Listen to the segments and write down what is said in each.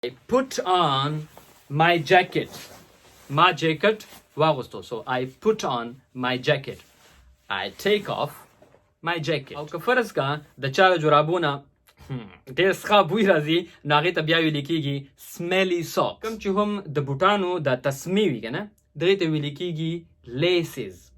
I put on my jacket. My jacket واغوستو. So I put on my jacket. I take off my jacket. او که فرض کا د چا جرابونه ډېر ښه بوی راځي نو هغې ته بیا ویل کېږي smelly socks. کوم چې هم د بوټانو د تسمې وي که نه دغې ته ویل کېږي laces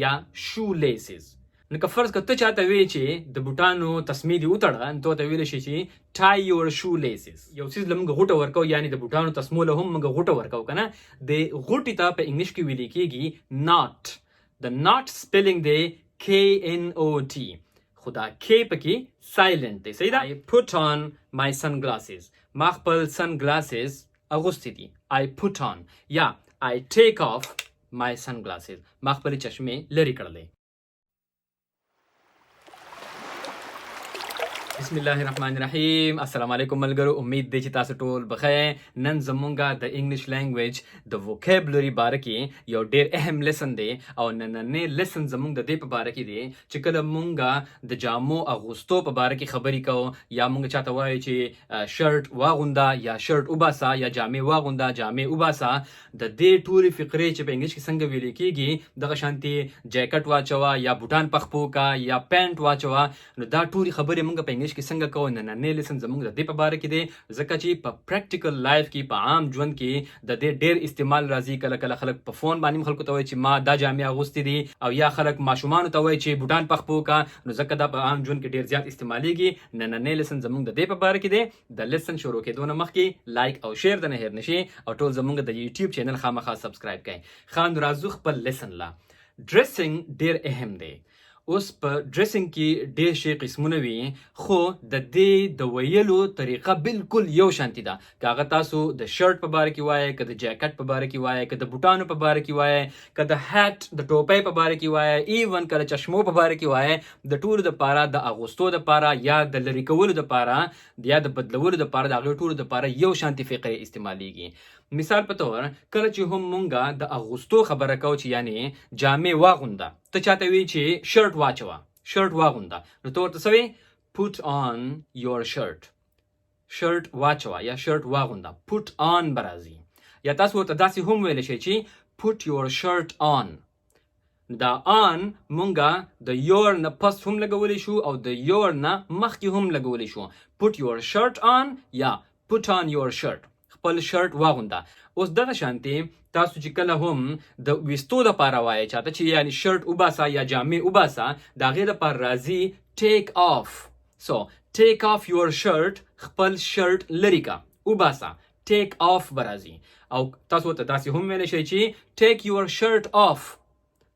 یا shoe laces. نو که فرض که ته چاته وایې چې د بوټانو تسمې دې وتړه نو ته ورته ویلی شي چې tie your shoe laces. یو څیز له موږ غوټه ورکوو یعنې د بوټانو تسمو له هم موږ غوټه ورکوو که نه د غوټې ته په انګلیش کې ویلی کېږي knot. د knot spelling دی KNOT خو دا K پکې silent دی. صحیح ده. I put on my sunglasses. ما خپل sunglasses اغوستي دي. I put on یا I take off my sunglasses. ما خپلې چشمې لرې کړلې. بسم الله الرحمن الرحیم. السلام علیکم ملګرو. امید دی چې تاسو ټول بخیر. نن زمونږه د انګلیش لینګویج د ووکیبلري باره کې یو ډیر اهم لیسن دی او نننې لیسن زمونږ د دې په باره کې دی چې کله مونږه د جامو اغوستو په باره کې خبرې کوو یا مونږ چاته وایو چې شرټ واغونده یا شرټ وباسه یا جامې واغونده جامې وباسه د دې ټولې فقرې چې په انګلیش کې څنګه ویل کېږي دغه شانتي جیکټ واچوه یا بوټان پخپو کا یا پینټ واچوه نو دا ټولې خبرې مونږ په انګلیش کې څنګه کوو نننې لیسن زموږ د دې په باره کې دی ځکه چې په پریکټیکل لایف کې په عام ژوند کې د دې ډېر استعمال راځي. کله کله خلک په فون باندې خلکو ته وایي چې ما دا جامې اغوستې دي او یا خلک ماشومانو ته وایي چې بوټان پخپو کا نو ځکه دا په عام ژوند کې ډېر زیات استعمالیږي. نننې لیسن زموږ د دې په باره کې دی. د لیسن شروع کېدو نه مخکې لایک او شیر د نه هېر نشي او ټول زموږ د یوټیوب چینل خامخا سبسکرایب کړئ. ښه نو راځو خپل لیسن لا. ډریسنګ ډېر اهم دی. اوس په ډریسنګ کې ډېر شي قسمونه وي خو د دې د ویلو طریقه بالکل یو شانتي ده. که هغه تاسو د شرټ په باره کې وایئ که د جاکټ په باره کې وایئ که د بوټانو په باره کې وایئ که د هیټ د ټوپۍ په باره کې وایئ ایون که د چشمو په باره کې وایئ د ټولو دپاره د اغوستو دپاره یا د لرې کولو دپاره یا د بدلولو دپاره د هغې ټولو دپاره یو شانتي فقرې استعمالیږي. مثال په طور کله چې هم مونږه د اغوستو خبره کوو چې یعنې جامې واغونده ته چاته وی چې شرټ واچوه شرټ واغونده نو ته ورته څه وی put on your shirt. شرټ واچوه یا شرټ واغونده put on به راځي یا تاسو ورته داسې هم ویلی شئ چې put your shirt on. دا on مونږه د your نه پس هم لګولی شو او د your نه مخکې هم لګولی شو. put your shirt on یا put on your shirt. خپل شرټ واغونده. اوس دغه شانتي تاسو چې کله هم د ویستو دپاره وایئ چاته چې یعنې شرټ وباسه یا جامې وباسه د هغې دپاره راځي take off. so take off your shirt خپل شرټ لرې که وباسه take off به راځي او تاسو ورته داسې هم ویلی شئ چې take your shirt off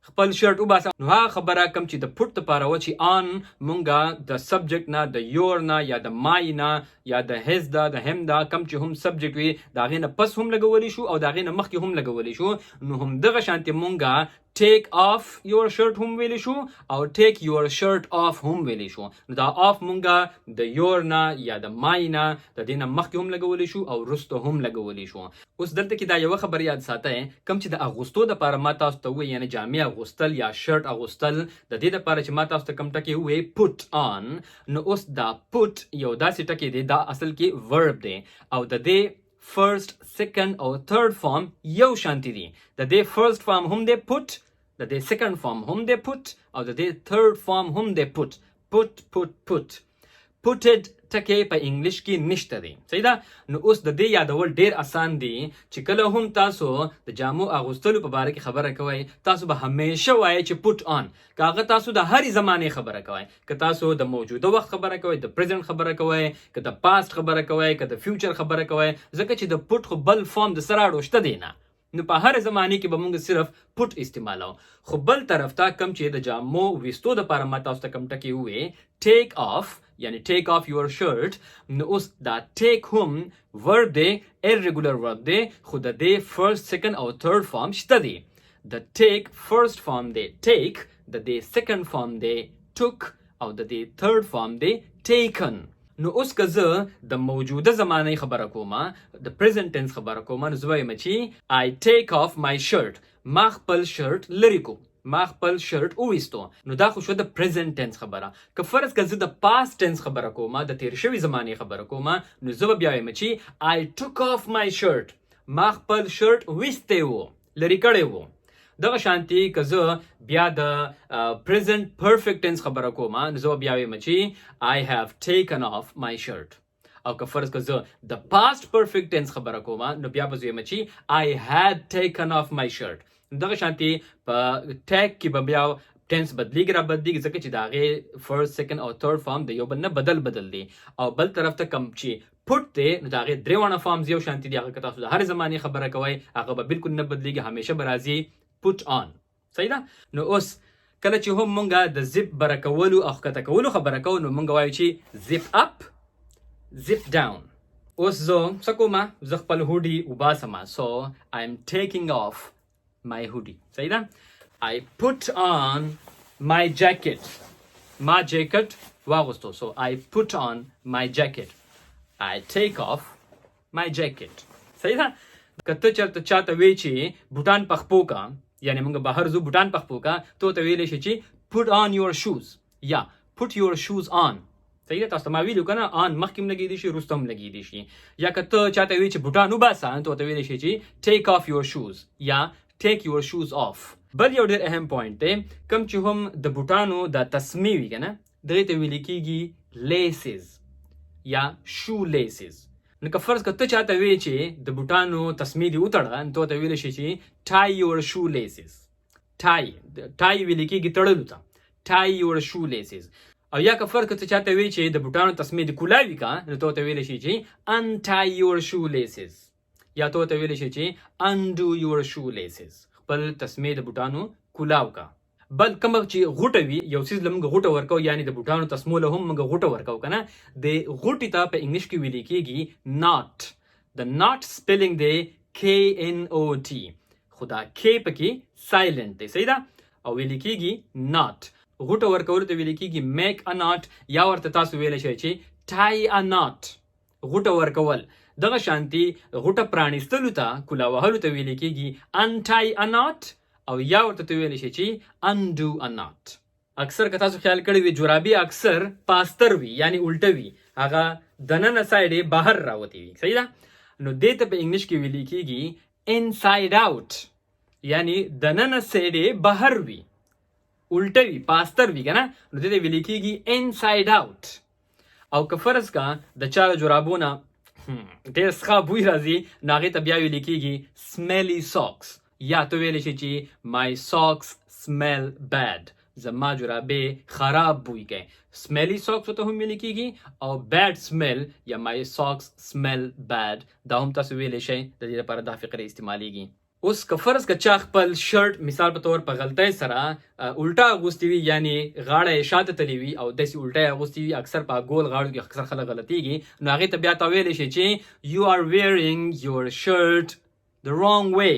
خپل شرټ وباسه. نو هغه خبره کوم چې د پټ دپاره وه چې آن مونږه د سبجیکټ نه د یور نه یا د مای نه یا د هز ده د هم ده کم چې هم سبجیکټ وي د هغې نه پس هم لګولی شو او د هغې نه مخکې هم لګولی شو نو همدغه شانتې مونږه take off your shirt هم ویلی شو او take your shirt off هم ویلی شو. نو دا off مونږه د یور نه یا د مای نه د دې نه مخکې هم لګولی شو او وروسته هم لګولی شو. اوس دلته کې دا یوه خبره یاد ساتئ کوم چې د اغوستو دپاره ما تاسو ته ووایي یعنې جامې اغوستل یا شرټ اغوستل د دې دپاره چې ما تاسو ته کوم ټکې ووایي put on نو اوس دا put یو داسې ټکې دی دا اصل کې verb دی او د دې فرست سیکنډ او تھرډ فارم یو شانتي دي. د دې فرست فارم هم دی put د دې سیکنډ فارم هم دی put او د دې تھرډ فارم هم دی put. putted ټکی په انګلیش کې نشته دی. صحیح ده. نو اوس د دې یادول ډېر اسان دی چې کله هم تاسو د جامو اغوستلو په باره کې خبره کوئ تاسو به همیشه وایئ چې put on. که هغه تاسو د هرې زمانې خبره کوئ که تاسو د موجوده وخت خبره کوئ د پریزنټ خبره کوئ که د پاست خبره کوئ که د فیوچر خبره کوئ ځکه چې د put خو بل فارم د سره اړو شته دی نه نو په هر زمانې کې به مونږ صرف پټ استعمالو. خو بل طرف ته کم چې د جامو ویستو دپاره ما تاسو ته کم ټکې ووایې take off یعنی take off your shirt نو اوس دا take هم ورب دی irregular ورب دی خو د دې فرست سیکنډ او تھرډ فارم شته دی. د take فرست فارم دی take د دې سیکنډ فارم دی took او د دې تھرډ فارم دی taken. نو اوس که زه د موجوده زمانې خبره کومه د پریزنټ ټینس خبره کومه نو زه وایم چې I take off my shirt ما خپل شرټ لرې کو ما خپل شرټ وویستو. نو دا خو شو د پریزنت ټنس خبره. که فرض که زه د پاست ټنس خبره کوم، د تیر شوي زمانې خبره کوم، نو زه به بیا وایم چې I took off my shirt. ما خپل شرټ ویستی وو، لرې کړی وو. دغه شانتي که زه بیا د پریزنت پرفیکټ ټنس خبره کوم، نو زه به بیا وایم چې I have taken off my shirt. او که فرض که زه د پاست پرفیکټ ټنس خبره کوم، نو بیا به زه وایم چې I had taken off my shirt. دغه شانتي په ټیک کې به بیا ټنس بدلیږي را بدلیږي، ځکه چې د هغې فرست سیکنډ او تھرډ فارم د یو بل نه بدل دی. او بل طرف ته کم چې پټ دی، نو د هغې درې واړه فارمز یو شانتي دي. هغه که تاسو د هرې زمانې خبره کوئ، هغه به بالکل نه بدلیږي، همیشه به راځي put on. صحیح ده؟ نو اوس کله چې هم مونږ د زپ بره کولو او ښکته کولو خبره کوو، نو مونږ وایو چې zip up, zip down. اوس زه څه کومه؟ زه خپل هوډي وباسمه. So I'm taking off my hoodie. صحیح ده؟ I put on my jacket. ما جیکټ واغوستو. So I put on my jacket. I take off my jacket. صحیح ده؟ که ته چېرته چاته وایې چې بوټان په خپو کا، یعنې موږ بهر ځو بوټان په خپو کا، ته ورته ویلی شي چې put on your shoes یا put your shoes on. صحیح ده؟ تاسو ته ما ویلي که نه، on مخکې هم لګېدی شي، وروسته هم لګېدی شي. یا که ته چاته وایې چې بوټان وباسه، ته ورته ویلی شي چې take off your shoes یا take your shoes off. بل یو ډېر اهم پوینټ دی، کوم چې هم د بوټانو د تسمې وي که نه، دغې ته ویل کېږي لیسز یا شو لیسز. نو که فرض که ته چاته وایې چې د بوټانو تسمې دې وتړه، نو ته ورته ویلی شي چې tie your shoe laces. tie ویل کېږي تړلو ته، tie your shoe laces. او یا که فرض که ته چاته وایې چې د بوټانو تسمې دې کولاوي که، نو ته ورته ویلی شي چې untie your shoe laces یا ته ورته ویلی شي چې undo your shoe laces. خپل تسمې د بوټانو کولاو کا. بل کومه چې غوټه وي، یو څیز له موږ غوټه ورکو، یعنې د بوټانو تسمو له هم موږ غوټه ورکو که نه، د غوټې ته په انګلیش کې ویل کېږي ناٹ. د ناٹ سپیلنګ دی KNOT، خو دا K پکې سایلنټ دی. صحیح ده؟ او ویل کېږي ناٹ. غوټه ورکولو ته ویل کېږي میک ا ناٹ، یا ورته تاسو ویلی شئ چې ټای ا ناٹ، غوټه ورکول. دغه شانتي غوټه پرانیستلو ته، کولا وهلو ته ویل کېږي انټای ا ناٹ، او یا ورته ته ویلی شي چې undo a knot. اکثر که تاسو خیال کړی وي جرابې اکثر پاستر وي، یعنی الټه وي، هغه دننه سایډ یې بهر راوتی وي. صحیح ده؟ نو دې ته په انګلیش کې ویل کېږي inside out، یعنی دننه سایډ یې بهر وي، الټه وي، پاستر وي که نه، نو دې ته ویل کېږي inside out. او که فرض کا د چا د جرابونه ډېر څښه بوی راځي، نو هغې ته بیا ویل کېږي smelly socks. یا ته ویلی شي چې my socks smell bad، زما جرابې خراب بوی کوي. smelly socks ورته هم ویل کېږي، او bad smell یا my socks smell bad دا هم تاسو ویلی شئ. د دې لپاره دا فقرې استعمالیږي. اوس که فرض که چا خپل شرټ مثال په طور په غلطۍ سره الټا اغوستی وي، یعنې غاړه یې شاته تللی وي او داسې الټا یې اغوستی وي، اکثر په ګول غاړو کې اکثر خلک غلطېږي، نو هغې ته بیا تا ویلی شي چې you are wearing your shirt the wrong way.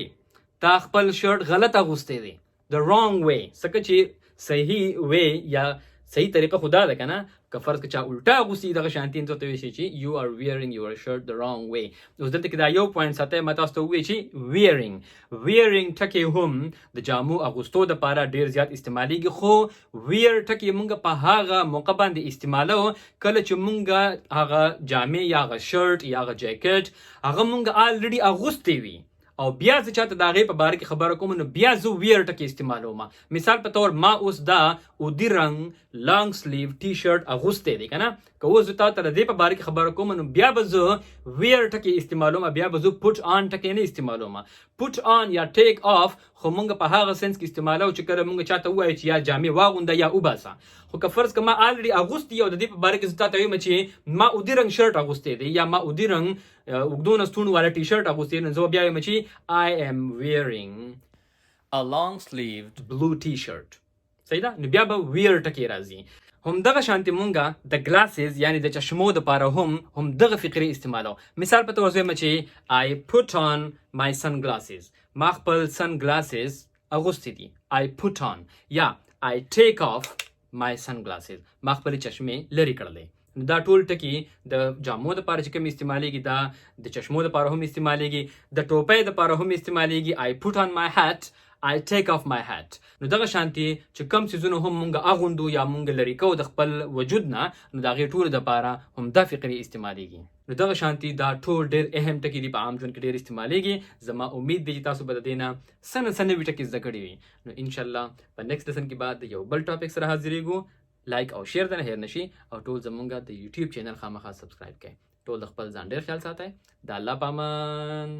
تا خپل شرټ غلط اغوستی دی، the wrong way. ځکه چې صحیح وی یا صحیح طریقه خو دا ده که نه، که فرض که چا الټا اغوستي دغه شانتي، نو ته ویلی شي چې you are wearing your shirt the wrong way. اوس دلته کې دا یو پوینټ ساتئ، ما تاسو ته ووایي چې wearing ټکې هم د جامو اغوستو دپاره ډېر زیات استعمالیږي، خو wear ټکې موږ په هغه موقع باندې استعمالو کله چې موږ هغه جامې یا هغه شرټ یا هغه جاکټ هغه موږ آلریډي اغوستی وي، او بیا زه چاته د هغې په باره کې خبره کوم، نو بیا زه ویر ټکې استعمالوم. مثال په طور ما اوس دا اودي رنګ لانګ سلیو ټي شرټ اغوستی دی که نه، که اوس زه تا ته د دې په باره کې خبره کوم، نو بیا به زه ویر ټکې استعمالوم، بیا به زه پوټ آن ټکې نه استعمالوم. پوټ آن یا ټیک آف خو موږ په هغه سنس کې استعمالو چې کله موږ چاته ووایو چې یا جامې واغونده یا وباسه. خو که فرض که ما آلریډي اغوستی او د دې په باره کې زه تا ته وایم چې ما اودي رنګ شرټ اغوستی دی یا ما اودي رنګ اوږدو نستونو والا ټي شرټ اغوستی، نو زه بیا وایم چې I am wearing a long sleeved blue t-shirt. صحیح ده؟ نو بیا به ویر ټکې راځي. همدغه شانتي مونږه د ګلاسز یعنی د چشمو دپاره هم دغه فقرې استعمالو. مثال په طور زه وایم چې I put on my sunglasses. ما خپل سن ګلاسز اغوستی دي. I put on یا I take off my sunglasses. ما خپل چشمې لرې کړلې. دا ټول ټکي د جامو دپاره چې کوم استعمالیږي، دا د چشمو دپاره هم استعمالیږي، د ټوپۍ دپاره هم استعمالیږي. I put on my hat. I take off my hat. نو دغه شانتي چې کم سيزونه هم مونږ اغوندو یا مونږ لري کو د خپل وجود نه، نو د هغې ټولو دپاره هم دا فقرې استعمالیږي. نو دغه شانتي دا ټول ډېر اهم ټکي دي، په عام ژوند کې ډېر استعمالیږي. زما امید دی چې تاسو به د دې نه څه نه څه نوي ټکي زده کړي وي. نو انشاءالله په نیکسټ لیسن کې بعد یو بل ټاپک سره حاضرېږو. لایک او شیر د نه هېر نشي، او ټول زمونږ د یوټیوب چینل خامخا سبسکرایب کړئ. ټول د خپل ځان ډېر خیال ساتئ. د الله په امان.